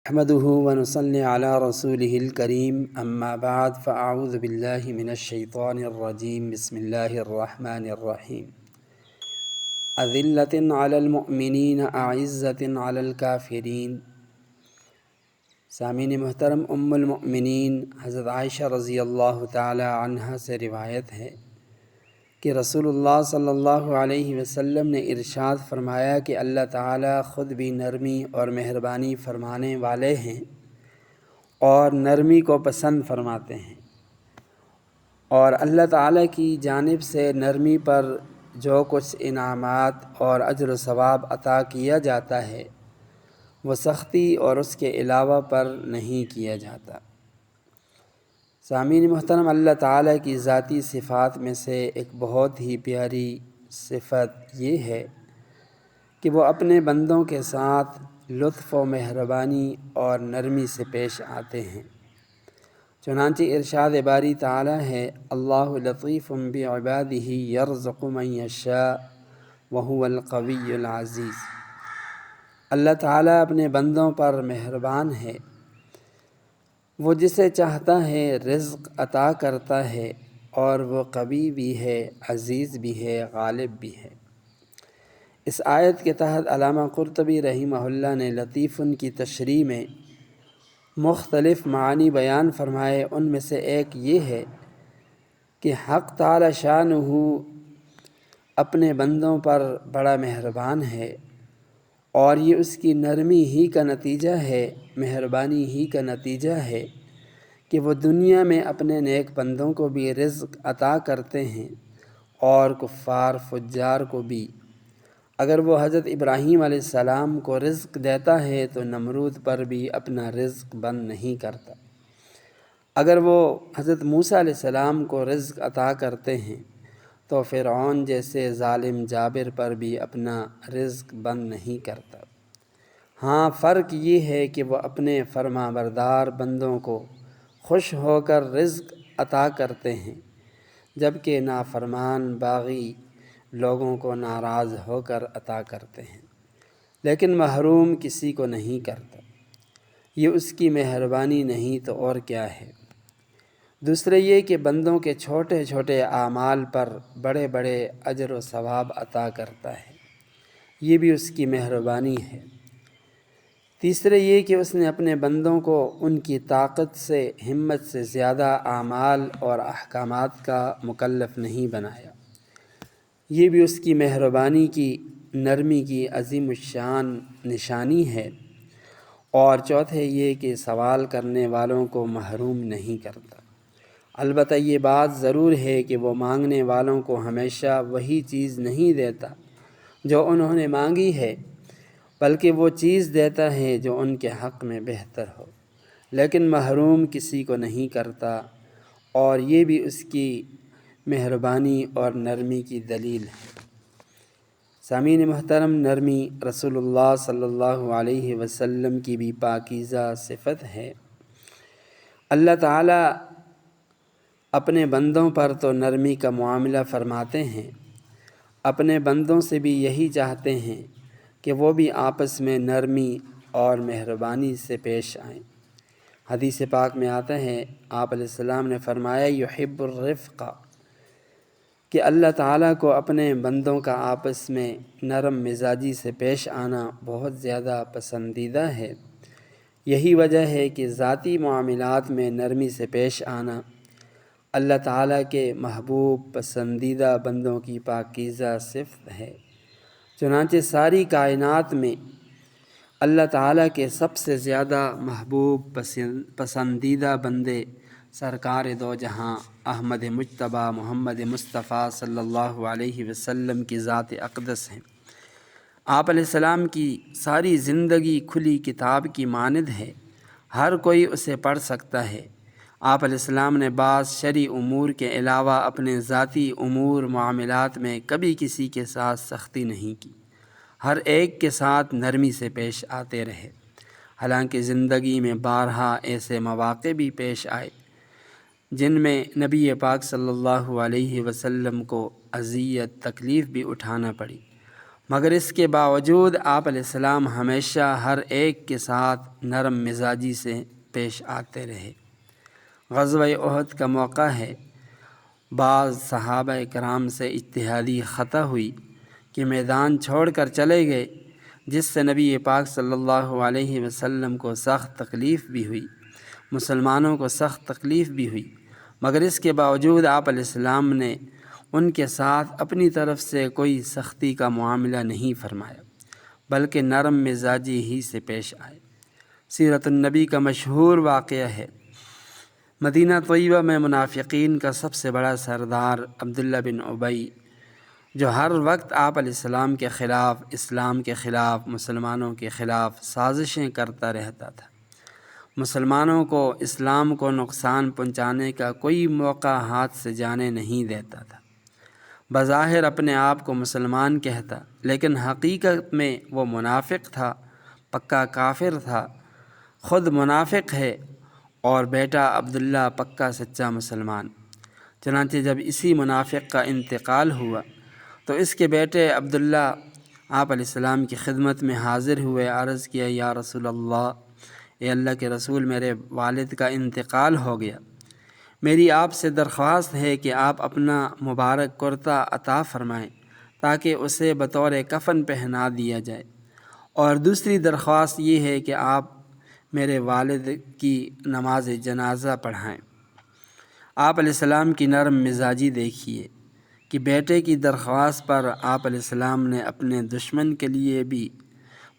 احمدہ ونصلی علی رسولہ الکریم اما بعد فاعوذ باللہ من الشیطان الرجیم بسم اللہ الرحمن الرحیم اذلۃ علی المؤمنین اعزۃ علی الکافرین۔ سامعین محترم، ام المؤمنین حضرت عائشہ رضی اللہ تعالی عنہا سے روایت ہے کہ رسول اللہ صلی اللہ علیہ وسلم نے ارشاد فرمایا کہ اللہ تعالیٰ خود بھی نرمی اور مہربانی فرمانے والے ہیں اور نرمی کو پسند فرماتے ہیں، اور اللہ تعالیٰ کی جانب سے نرمی پر جو کچھ انعامات اور اجر و ثواب عطا کیا جاتا ہے وہ سختی اور اس کے علاوہ پر نہیں کیا جاتا۔ سامعین محترم، اللہ تعالیٰ کی ذاتی صفات میں سے ایک بہت ہی پیاری صفت یہ ہے کہ وہ اپنے بندوں کے ساتھ لطف و مہربانی اور نرمی سے پیش آتے ہیں۔ چنانچہ ارشاد باری تعالیٰ ہے، اللہ لطیف بعبادہ یرزق من یشاء وہو القوی العزیز۔ اللہ تعالیٰ اپنے بندوں پر مہربان ہے، وہ جسے چاہتا ہے رزق عطا کرتا ہے، اور وہ قوی بھی ہے، عزیز بھی ہے، غالب بھی ہے۔ اس آیت کے تحت علامہ قرطبی رحمہ اللہ نے لطیف کی تشریح میں مختلف معنی بیان فرمائے۔ ان میں سے ایک یہ ہے کہ حق تعالی شانہ اپنے بندوں پر بڑا مہربان ہے، اور یہ اس کی نرمی ہی کا نتیجہ ہے، مہربانی ہی کا نتیجہ ہے کہ وہ دنیا میں اپنے نیک بندوں کو بھی رزق عطا کرتے ہیں، اور کفار فجار کو بھی۔ اگر وہ حضرت ابراہیم علیہ السلام کو رزق دیتا ہے تو نمرود پر بھی اپنا رزق بند نہیں کرتا۔ اگر وہ حضرت موسیٰ علیہ السلام کو رزق عطا کرتے ہیں تو فرعون جیسے ظالم جابر پر بھی اپنا رزق بند نہیں کرتا۔ ہاں، فرق یہ ہے کہ وہ اپنے فرما بردار بندوں کو خوش ہو کر رزق عطا کرتے ہیں، جبکہ نافرمان باغی لوگوں کو ناراض ہو کر عطا کرتے ہیں، لیکن محروم کسی کو نہیں کرتا۔ یہ اس کی مہربانی نہیں تو اور کیا ہے۔ دوسرے یہ کہ بندوں کے چھوٹے چھوٹے اعمال پر بڑے بڑے اجر و ثواب عطا کرتا ہے، یہ بھی اس کی مہربانی ہے۔ تیسرے یہ کہ اس نے اپنے بندوں کو ان کی طاقت سے، ہمت سے زیادہ اعمال اور احکامات کا مکلف نہیں بنایا، یہ بھی اس کی مہربانی کی، نرمی کی عظیم الشان نشانی ہے۔ اور چوتھے یہ کہ سوال کرنے والوں کو محروم نہیں کرتا۔ البتہ یہ بات ضرور ہے کہ وہ مانگنے والوں کو ہمیشہ وہی چیز نہیں دیتا جو انہوں نے مانگی ہے، بلکہ وہ چیز دیتا ہے جو ان کے حق میں بہتر ہو، لیکن محروم کسی کو نہیں کرتا، اور یہ بھی اس کی مہربانی اور نرمی کی دلیل ہے۔ سامعین محترم، نرمی رسول اللہ صلی اللہ علیہ وسلم کی بھی پاکیزہ صفت ہے۔ اللہ تعالیٰ اپنے بندوں پر تو نرمی کا معاملہ فرماتے ہیں، اپنے بندوں سے بھی یہی چاہتے ہیں کہ وہ بھی آپس میں نرمی اور مہربانی سے پیش آئیں۔ حدیث پاک میں آتا ہے، آپ علیہ السلام نے فرمایا، یحب الرفق، کہ اللہ تعالیٰ کو اپنے بندوں کا آپس میں نرم مزاجی سے پیش آنا بہت زیادہ پسندیدہ ہے۔ یہی وجہ ہے کہ ذاتی معاملات میں نرمی سے پیش آنا اللہ تعالیٰ کے محبوب پسندیدہ بندوں کی پاکیزہ صفت ہے۔ چنانچہ ساری کائنات میں اللہ تعالیٰ کے سب سے زیادہ محبوب پسندیدہ بندے سرکار دو جہاں احمد مجتبیٰ محمد مصطفیٰ صلی اللہ علیہ وسلم کی ذات اقدس ہیں۔ آپ علیہ السلام کی ساری زندگی کھلی کتاب کی مانند ہے، ہر کوئی اسے پڑھ سکتا ہے۔ آپ علیہ السلام نے بعض شرعی امور کے علاوہ اپنے ذاتی امور معاملات میں کبھی کسی کے ساتھ سختی نہیں کی، ہر ایک کے ساتھ نرمی سے پیش آتے رہے۔ حالانکہ زندگی میں بارہا ایسے مواقع بھی پیش آئے جن میں نبی پاک صلی اللہ علیہ وسلم کو اذیت، تکلیف بھی اٹھانا پڑی، مگر اس کے باوجود آپ علیہ السلام ہمیشہ ہر ایک کے ساتھ نرم مزاجی سے پیش آتے رہے۔ غزوہ احد کا موقع ہے، بعض صحابہ کرام سے اجتہادی خطا ہوئی کہ میدان چھوڑ کر چلے گئے، جس سے نبی پاک صلی اللہ علیہ وسلم کو سخت تکلیف بھی ہوئی، مسلمانوں کو سخت تکلیف بھی ہوئی، مگر اس کے باوجود آپ علیہ السلام نے ان کے ساتھ اپنی طرف سے کوئی سختی کا معاملہ نہیں فرمایا، بلکہ نرم مزاجی ہی سے پیش آئے۔ سیرت النبی کا مشہور واقعہ ہے، مدینہ طیبہ میں منافقین کا سب سے بڑا سردار عبداللہ بن ابی، جو ہر وقت آپ علیہ السلام کے خلاف، اسلام کے خلاف، مسلمانوں کے خلاف سازشیں کرتا رہتا تھا، مسلمانوں کو، اسلام کو نقصان پہنچانے کا کوئی موقع ہاتھ سے جانے نہیں دیتا تھا۔ بظاہر اپنے آپ کو مسلمان کہتا، لیکن حقیقت میں وہ منافق تھا، پکا کافر تھا، خود منافق ہے اور بیٹا عبداللہ پکا سچا مسلمان۔ چنانچہ جب اسی منافق کا انتقال ہوا تو اس کے بیٹے عبداللہ آپ علیہ السلام کی خدمت میں حاضر ہوئے، عرض کیا، یا رسول اللہ، اے اللہ کے رسول، میرے والد کا انتقال ہو گیا، میری آپ سے درخواست ہے کہ آپ اپنا مبارک کرتا عطا فرمائیں تاکہ اسے بطور کفن پہنا دیا جائے، اور دوسری درخواست یہ ہے کہ آپ میرے والد کی نماز جنازہ پڑھائیں۔ آپ علیہ السلام کی نرم مزاجی دیکھیے کہ بیٹے کی درخواست پر آپ علیہ السلام نے اپنے دشمن کے لیے بھی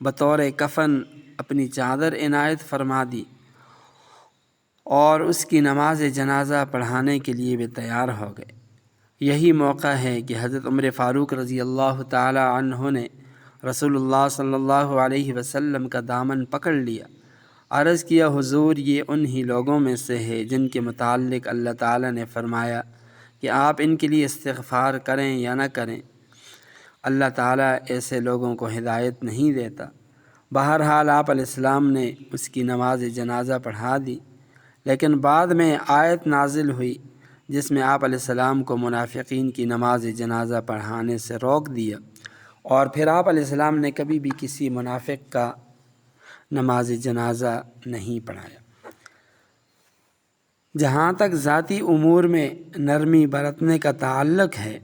بطور کفن اپنی چادر عنایت فرما دی اور اس کی نماز جنازہ پڑھانے کے لیے بھی تیار ہو گئے۔ یہی موقع ہے کہ حضرت عمر فاروق رضی اللہ تعالی عنہ نے رسول اللہ صلی اللہ علیہ وسلم کا دامن پکڑ لیا، عرض کیا، حضور، یہ انہی لوگوں میں سے ہے جن کے متعلق اللہ تعالی نے فرمایا کہ آپ ان کے لیے استغفار کریں یا نہ کریں، اللہ تعالیٰ ایسے لوگوں کو ہدایت نہیں دیتا۔ بہرحال آپ علیہ السلام نے اس کی نماز جنازہ پڑھا دی، لیکن بعد میں آیت نازل ہوئی جس میں آپ علیہ السلام کو منافقین کی نماز جنازہ پڑھانے سے روک دیا، اور پھر آپ علیہ السلام نے کبھی بھی کسی منافق کا نماز جنازہ نہیں پڑھایا۔ جہاں تک ذاتی امور میں نرمی برتنے کا تعلق ہے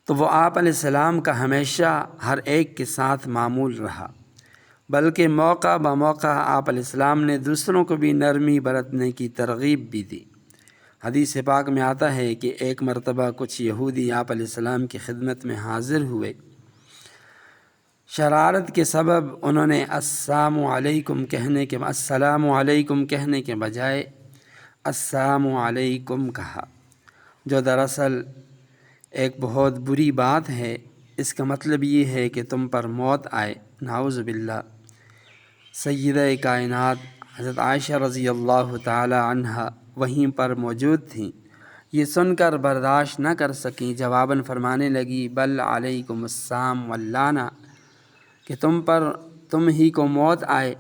تو وہ آپ علیہ السلام کا ہمیشہ ہر ایک کے ساتھ معمول رہا، بلکہ موقع بموقع آپ علیہ السلام نے دوسروں کو بھی نرمی برتنے کی ترغیب بھی دی۔ حدیث پاک میں آتا ہے کہ ایک مرتبہ کچھ یہودی آپ علیہ السلام کی خدمت میں حاضر ہوئے، شرارت کے سبب انہوں نے السلام علیکم کہنے کے بجائے السلام علیکم کہا، جو دراصل ایک بہت بری بات ہے۔ اس کا مطلب یہ ہے کہ تم پر موت آئے، نعوذ باللہ۔ سیدہ کائنات حضرت عائشہ رضی اللہ تعالی عنہا وہیں پر موجود تھیں، یہ سن کر برداشت نہ کر سکیں، جواباً فرمانے لگی، بل علیکم السلام واللعنہ، کہ تم ہی کو موت آئے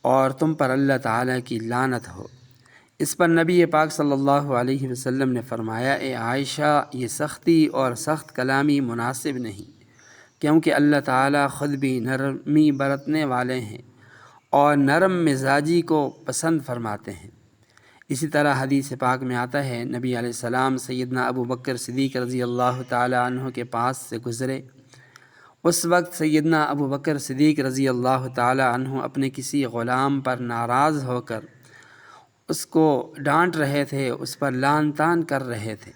اور تم پر اللہ تعالیٰ کی لعنت ہو۔ اس پر نبی پاک صلی اللہ علیہ وسلم نے فرمایا، اے عائشہ، یہ سختی اور سخت کلامی مناسب نہیں، کیونکہ اللہ تعالیٰ خود بھی نرمی برتنے والے ہیں اور نرم مزاجی کو پسند فرماتے ہیں۔ اسی طرح حدیث پاک میں آتا ہے، نبی علیہ السلام سیدنا ابو بکر صدیق رضی اللہ تعالی عنہ کے پاس سے گزرے۔ اس وقت سیدنا ابو بکر صدیق رضی اللہ تعالی عنہ اپنے کسی غلام پر ناراض ہو کر اس کو ڈانٹ رہے تھے، اس پر لعن طعن کر رہے تھے۔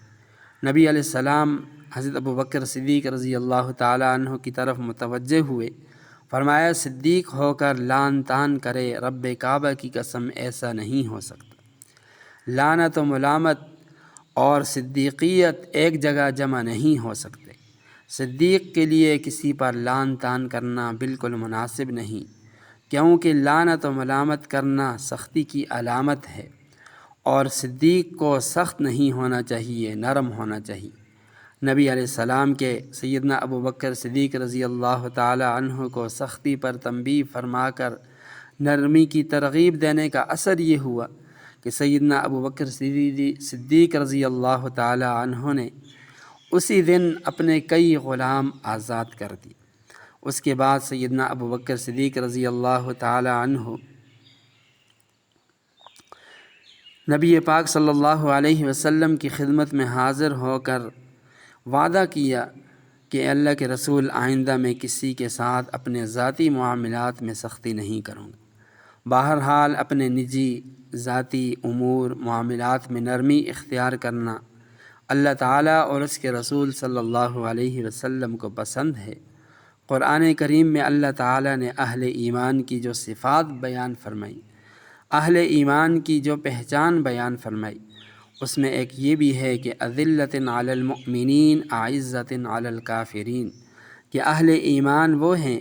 نبی علیہ السلام حضرت ابو بکر صدیق رضی اللہ تعالی عنہ کی طرف متوجہ ہوئے، فرمایا، صدیق ہو کر لعن طعن کرے، رب کعبہ کی قسم ایسا نہیں ہو سکتا۔ لعنت و ملامت اور صدیقیت ایک جگہ جمع نہیں ہو سکتے۔ صدیق کے لیے کسی پر لعن طعن کرنا بالکل مناسب نہیں، کیونکہ لعنت و ملامت کرنا سختی کی علامت ہے، اور صدیق کو سخت نہیں ہونا چاہیے، نرم ہونا چاہیے۔ نبی علیہ السلام کے سیدنا ابو بکر صدیق رضی اللہ تعالی عنہ کو سختی پر تنبیہ فرما کر نرمی کی ترغیب دینے کا اثر یہ ہوا کہ سیدنا ابو بکر صدیق رضی اللہ تعالی عنہ نے اسی دن اپنے کئی غلام آزاد کر دی۔ اس کے بعد سیدنا ابو بکر صدیق رضی اللہ تعالی عنہ نبی پاک صلی اللہ علیہ وسلم کی خدمت میں حاضر ہو کر وعدہ کیا کہ اللہ کے رسول آئندہ میں کسی کے ساتھ اپنے ذاتی معاملات میں سختی نہیں کروں گا۔ بہرحال اپنے نجی ذاتی امور معاملات میں نرمی اختیار کرنا اللہ تعالیٰ اور اس کے رسول صلی اللہ علیہ وسلم کو پسند ہے۔ قرآن کریم میں اللہ تعالیٰ نے اہل ایمان کی جو صفات بیان فرمائی، اہل ایمان کی جو پہچان بیان فرمائی، اس میں ایک یہ بھی ہے کہ اذلۃ علی المؤمنین اعزۃ علی الکافرین، کہ اہل ایمان وہ ہیں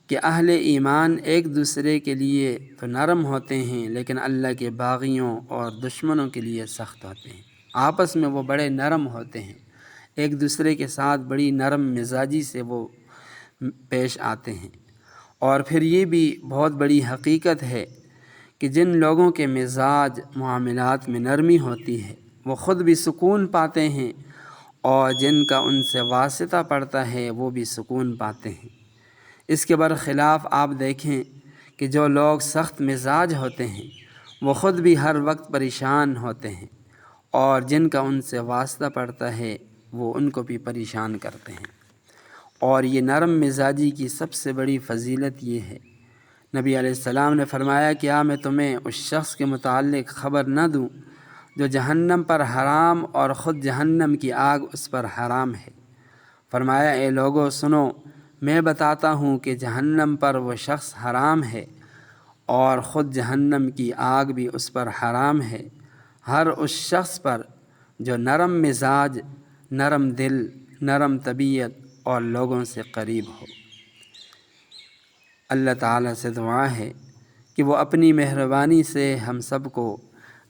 کہ اہل ایمان ایک دوسرے کے لیے تو نرم ہوتے ہیں لیکن اللہ کے باغیوں اور دشمنوں کے لیے سخت ہوتے ہیں۔ آپس میں وہ بڑے نرم ہوتے ہیں، ایک دوسرے کے ساتھ بڑی نرم مزاجی سے وہ پیش آتے ہیں۔ اور پھر یہ بھی بہت بڑی حقیقت ہے کہ جن لوگوں کے مزاج معاملات میں نرمی ہوتی ہے وہ خود بھی سکون پاتے ہیں، اور جن کا ان سے واسطہ پڑتا ہے وہ بھی سکون پاتے ہیں۔ اس کے برخلاف آپ دیکھیں کہ جو لوگ سخت مزاج ہوتے ہیں وہ خود بھی ہر وقت پریشان ہوتے ہیں، اور جن کا ان سے واسطہ پڑتا ہے وہ ان کو بھی پریشان کرتے ہیں۔ اور یہ نرم مزاجی کی سب سے بڑی فضیلت یہ ہے، نبی علیہ السلام نے فرمایا کیا میں تمہیں اس شخص کے متعلق خبر نہ دوں جو جہنم پر حرام اور خود جہنم کی آگ اس پر حرام ہے؟ فرمایا اے لوگو سنو، میں بتاتا ہوں کہ جہنم پر وہ شخص حرام ہے اور خود جہنم کی آگ بھی اس پر حرام ہے، ہر اس شخص پر جو نرم مزاج، نرم دل، نرم طبیعت اور لوگوں سے قریب ہو۔ اللہ تعالیٰ سے دعا ہے کہ وہ اپنی مہربانی سے ہم سب کو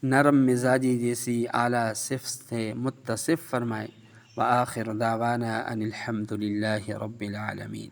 نرم مزاجی جیسی اعلیٰ صفت سے متصف فرمائے۔ وآخر دعوانا ان الحمد للہ رب العالمین۔